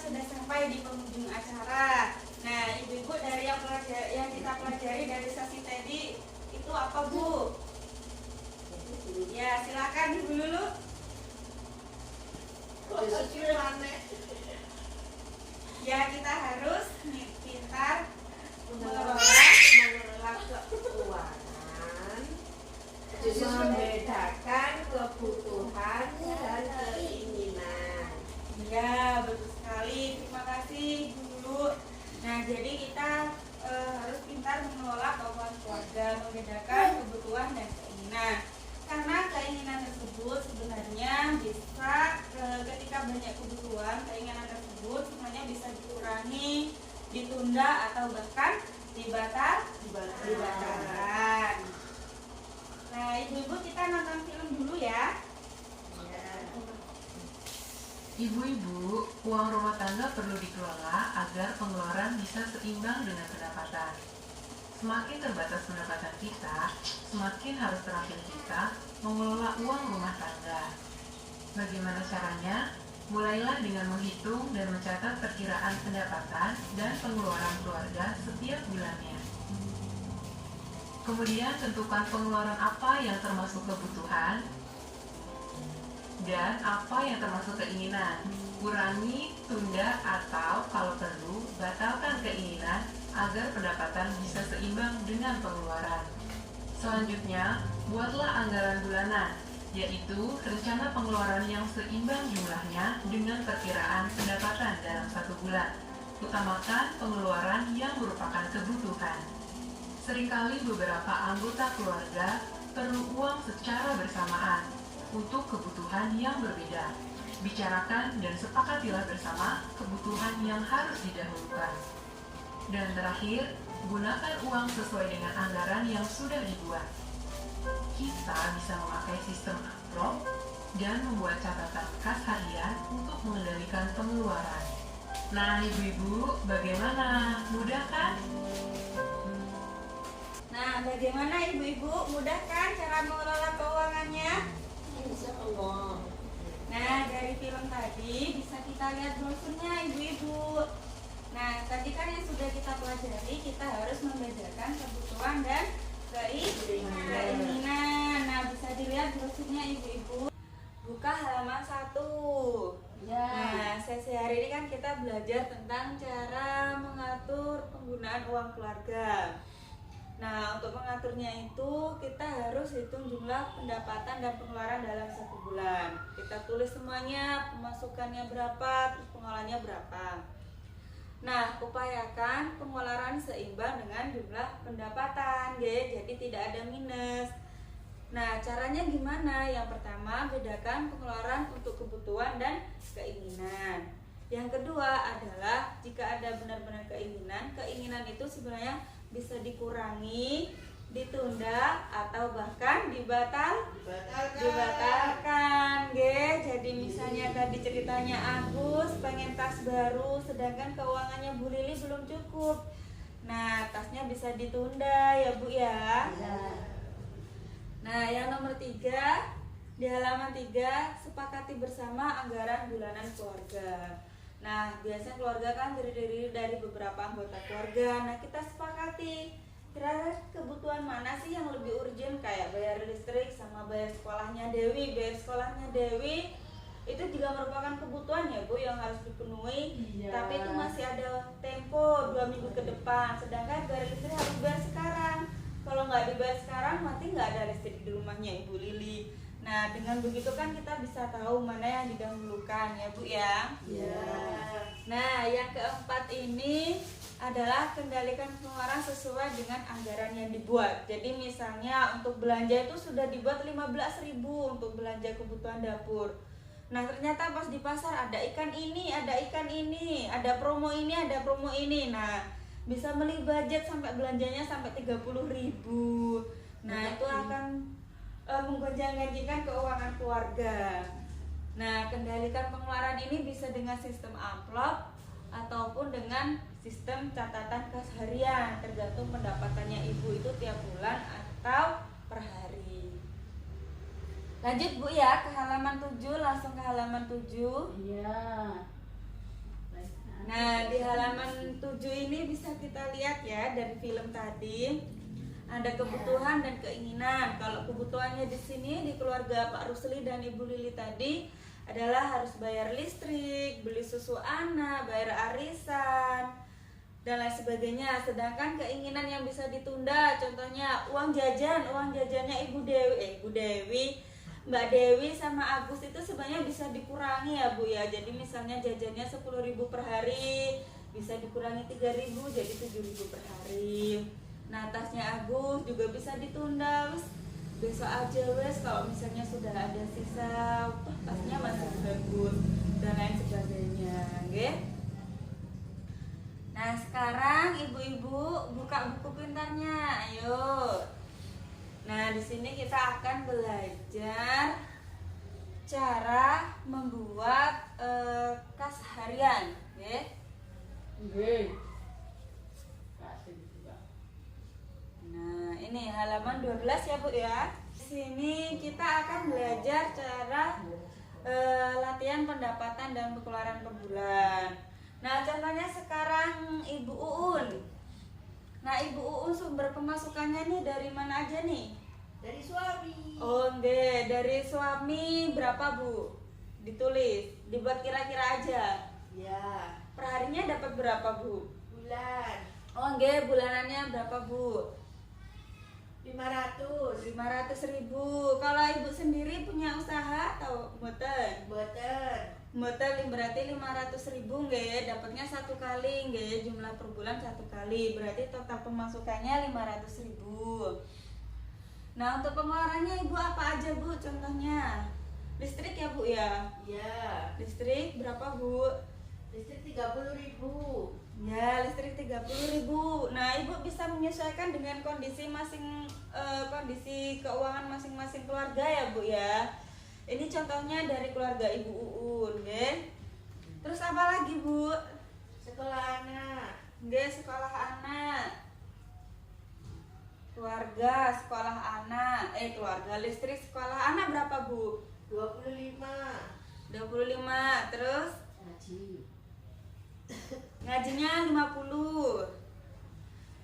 sudah sampai di penghujung acara. Nah, ibu-ibu dari yang kita pelajari dari sesi tadi itu apa, Bu? Ya, silakan Ibu Lulu. Ya, kita harus pintar mengelola keuangan, membedakan kebutuhan dan keinginan. Ya, betul sekali. Terima kasih Guru. Nah, jadi kita harus pintar mengelola keuangan keluarga, membedakan kebutuhan dan keinginan. Karena keinginan tersebut sebenarnya bisa ketika banyak kebutuhan, keinginan tersebut semuanya bisa dikurangi, ditunda atau bahkan dibatalkan. Nah, ibu-ibu kita nonton film dulu ya. Ibu-ibu, uang rumah tangga perlu dikelola agar pengeluaran bisa seimbang dengan pendapatan. Semakin terbatas pendapatan kita, semakin harus terampil kita mengelola uang rumah tangga. Bagaimana caranya? Mulailah dengan menghitung dan mencatat perkiraan pendapatan dan pengeluaran keluarga setiap bulannya. Kemudian tentukan pengeluaran apa yang termasuk kebutuhan dan apa yang termasuk keinginan. Kurangi, tunda, atau kalau perlu, batalkan keinginan agar pendapatan bisa seimbang dengan pengeluaran. Selanjutnya, buatlah anggaran bulanan, yaitu rencana pengeluaran yang seimbang jumlahnya dengan perkiraan pendapatan dalam satu bulan. Utamakan pengeluaran yang merupakan kebutuhan. Seringkali beberapa anggota keluarga perlu uang secara bersamaan untuk kebutuhan yang berbeda. Bicarakan dan sepakatilah bersama kebutuhan yang harus didahulukan. Dan terakhir, gunakan uang sesuai dengan anggaran yang sudah dibuat. Kita bisa memakai sistem amplop dan membuat catatan kas harian untuk mengendalikan pengeluaran. Nah, ibu-ibu, bagaimana? Mudah kan? Nah, bagaimana ibu-ibu? Mudah kan cara mengelola keuangannya? Insyaallah. Nah, dari film tadi bisa kita lihat brosurnya ibu-ibu. Nah, tadi kan yang sudah kita pelajari, kita harus membedakan kebutuhan dan keinginan. Nah, bisa dilihat brosurnya ibu-ibu. Buka halaman 1. Ya. Nah, sesi hari ini kan kita belajar tentang cara mengatur penggunaan uang keluarga. Nah, untuk mengaturnya itu kita harus hitung jumlah pendapatan dan pengeluaran dalam satu bulan. Kita tulis semuanya, pemasukannya berapa, terus pengeluarannya berapa. Nah, upayakan pengeluaran seimbang dengan jumlah pendapatan, jadi tidak ada minus. Nah, caranya gimana? Yang pertama, bedakan pengeluaran untuk kebutuhan dan keinginan. Yang kedua adalah jika ada benar-benar keinginan itu sebenarnya bisa dikurangi, ditunda, atau bahkan dibatalkan. Jadi misalnya tadi ceritanya Agus pengen tas baru, sedangkan keuangannya Bu Lili belum cukup. Nah, tasnya bisa ditunda ya Bu ya. Nah, yang nomor 3, di halaman 3, sepakati bersama anggaran bulanan keluarga. Nah, biasanya keluarga kan terdiri dari beberapa anggota keluarga. Nah, kita sepakati kira-kira kebutuhan mana sih yang lebih urgent, kayak bayar listrik sama bayar sekolahnya Dewi. Bayar sekolahnya Dewi itu juga merupakan kebutuhan ya Bu yang harus dipenuhi. Iya. Tapi itu masih ada tempo 2 minggu ke depan. Sedangkan bayar listrik harus dibayar sekarang. Kalau nggak dibayar sekarang, nanti nggak ada listrik di rumahnya Ibu Lili. Nah, dengan begitu kan kita bisa tahu mana yang didahulukan ya Bu ya. Iya. Nah, yang keempat ini adalah kendalikan pengeluaran sesuai dengan anggaran yang dibuat. Jadi misalnya untuk belanja itu sudah dibuat 15.000 untuk belanja kebutuhan dapur. Nah, ternyata pas di pasar ada ikan ini, ada promo ini, ada promo ini. Nah, bisa beli budget sampai belanjanya sampai 30.000. Nah, itu akan menggonjang-ganjingkan keuangan keluarga. Nah, kendalikan pengeluaran ini bisa dengan sistem amplop ataupun dengan sistem catatan kas harian, tergantung pendapatannya ibu itu tiap bulan atau per hari. Lanjut Bu ya ke halaman 7, langsung ke halaman 7. Iya. 7 ini bisa kita lihat ya dari film tadi. Ada kebutuhan dan keinginan. Kalau kebutuhannya di sini di keluarga Pak Rusli dan Ibu Lili tadi adalah harus bayar listrik, beli susu anak, bayar arisan, dan lain sebagainya. Sedangkan keinginan yang bisa ditunda, contohnya uang jajannya Ibu Dewi, Mbak Dewi sama Agus itu sebenarnya bisa dikurangi ya Bu ya. Jadi misalnya jajannya 10.000 per hari, bisa dikurangi 3.000 jadi 7.000 per hari. Nah, tasnya Agus juga bisa ditunda, wes besok aja wes kalau misalnya sudah ada sisa, tasnya masih bagus dan lain sebagainya, oke? Nah, sekarang ibu-ibu buka buku pintarnya, ayo. Nah, di sini kita akan belajar cara membuat kas harian, oke? Nah, ini halaman 12 ya Bu ya. Di sini kita akan belajar cara latihan pendapatan dan pengeluaran per bulan. Nah, contohnya sekarang Ibu Uun. Nah, Ibu Uun sumber pemasukannya nih dari mana aja nih? Dari suami. Oh, enggak, dari suami berapa Bu? Ditulis, dibuat kira-kira aja. Ya. Perharinya dapat berapa Bu? Bulan. Oh, enggak, bulanannya berapa Bu? 500. 500.000. Kalau Ibu sendiri punya usaha atau mboten? Mboten berarti 500.000 nggih, dapatnya satu kali nggih, jumlah per bulan satu kali. Berarti total pemasukannya 500.000. Nah, untuk pengeluarannya Ibu apa aja Bu? Contohnya listrik ya Bu ya? Ya. Listrik berapa Bu? Listrik 30.000. Ya, listrik 30.000. Nah, Ibu bisa menyesuaikan dengan kondisi kondisi keuangan masing-masing keluarga ya Bu ya. Ini contohnya dari keluarga Ibu Uun, nggih. Terus apa lagi Bu? Sekolah anak. Nggih, sekolah anak. Keluarga sekolah anak. Keluarga listrik sekolah anak berapa Bu? 25. 25. Terus Ngaji. ngajinya 50.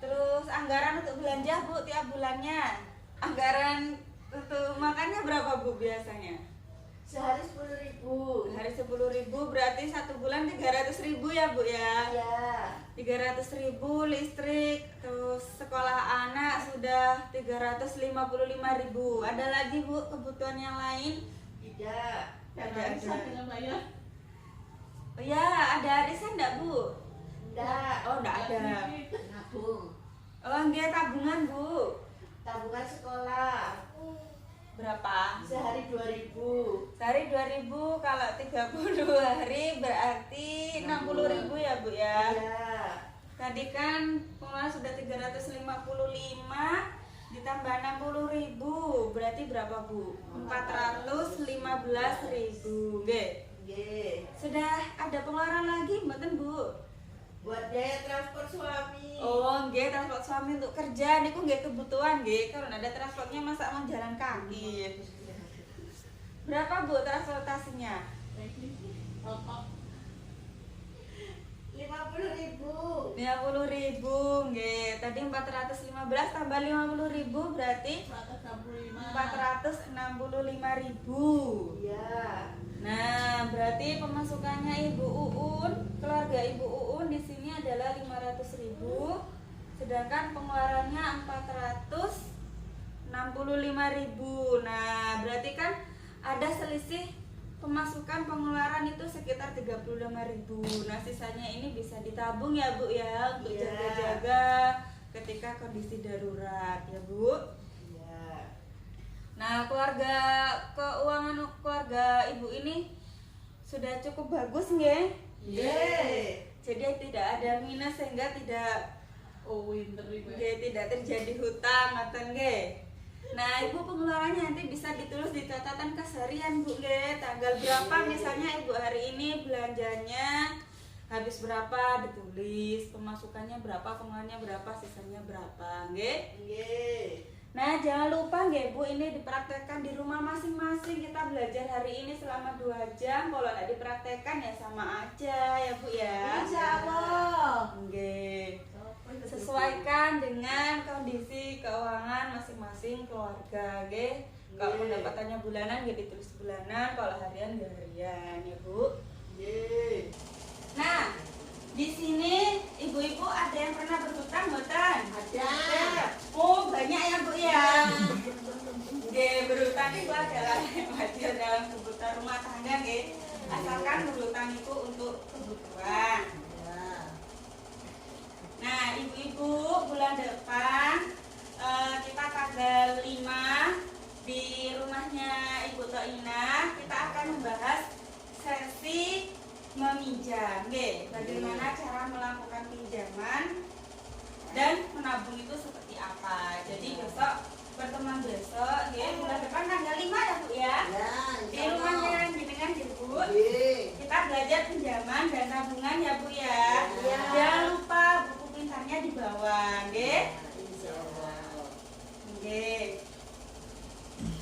Terus anggaran untuk belanja Bu tiap bulannya. Anggaran untuk makannya berapa Bu biasanya? Sehari 10.000. Hari 10.000 berarti satu bulan 300.000 ya Bu ya. Ya. 300.000 listrik, terus sekolah anak sudah 355.000. Ada lagi Bu kebutuhan yang lain? Tidak. Ada. Oh ya, ada arisan enggak Bu? Tidak. Oh, enggak ada. Nabung. Oh, enggak tabungan Bu. Tabungan sekolah. Berapa? Sehari 2.000. Sehari 2.000, kalau 30 hari berarti 60.000 ya Bu ya. Ya. Tadi kan pengeluaran sudah 355 ditambah 60.000 berarti berapa Bu? 415.000. Nggih. Nggih. Sudah ada pengeluaran lagi mboten Bu? Buat biaya transport suami. Oh, nggih, transport suami untuk kerja niku nggih kebutuhan nggih. Kalau ada transportnya masa mau jalan kaki. Berapa Bu transportasinya? 50.000. 50.000 nggih. Tadi 415 tambah 50.000 berarti 465.000. Ya. Nah, berarti pemasukannya Ibu Uun, keluarga Ibu Uun di sini adalah 500.000, sedangkan pengeluarannya 465.000. Nah, berarti kan ada selisih pemasukan pengeluaran itu sekitar 35.000. Nah, sisanya ini bisa ditabung ya Bu ya untuk Iya. jaga-jaga ketika kondisi darurat ya Bu. Nah, keuangan keluarga Ibu ini sudah cukup bagus nggih? Nggih. Jadi tidak ada minus sehingga tidak tidak terjadi hutang atau nggih. Nah, Ibu pengeluarannya nanti bisa ditulis di catatan keseharian Bu nggih. Tanggal berapa misalnya Ibu hari ini belanjanya habis berapa ditulis, pemasukannya berapa, pengeluarannya berapa, sisanya berapa nggih. Nggih. Nah, jangan lupa nggih Bu, ini dipraktekkan di rumah masing-masing. Kita belajar hari ini selama 2 jam. Kalau tidak dipraktekkan ya sama aja ya Bu ya. Insya Allah. Nggih. katanya bulanan ya ditulis bulanan, kalau harian ya harian ya Bu. Ye. Nah, di sini ibu-ibu ada yang pernah berhutang buatan? Ada. Oh, banyak ya Bu ya. Oke, berhutang itu adalah wajar dalam kebutuhan rumah tangga, nggih. Asalkan berhutang itu untuk kebutuhan. Ya. Nah, ibu-ibu, bulan depan kita tanggal 5 di rumahnya Ibu Toina kita akan membahas sesi meminjam, nggih. Bagaimana cara melakukan pinjaman dan menabung itu seperti apa. Jadi besok pertemuan besok, nggih, bulan depan tanggal 5 ya Bu ya. Ya. Di rumahnya jenengan ya Bu. Ye. Kita belajar pinjaman dan tabungan ya Bu ya. Ya. Jangan lupa buku pintarnya di bawah, nggih. Insyaallah. Nggih.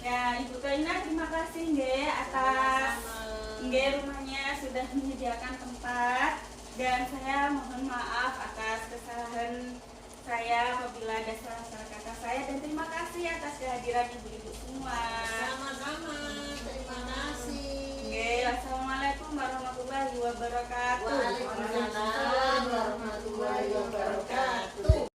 Ya, Ibu Toina terima kasih nggih atas nggih rumahnya sudah menyediakan tempat, dan saya mohon maaf atas kesalahan saya apabila ada salah-salah kata saya, dan terima kasih atas kehadiran ibu-ibu semua. Sama-sama.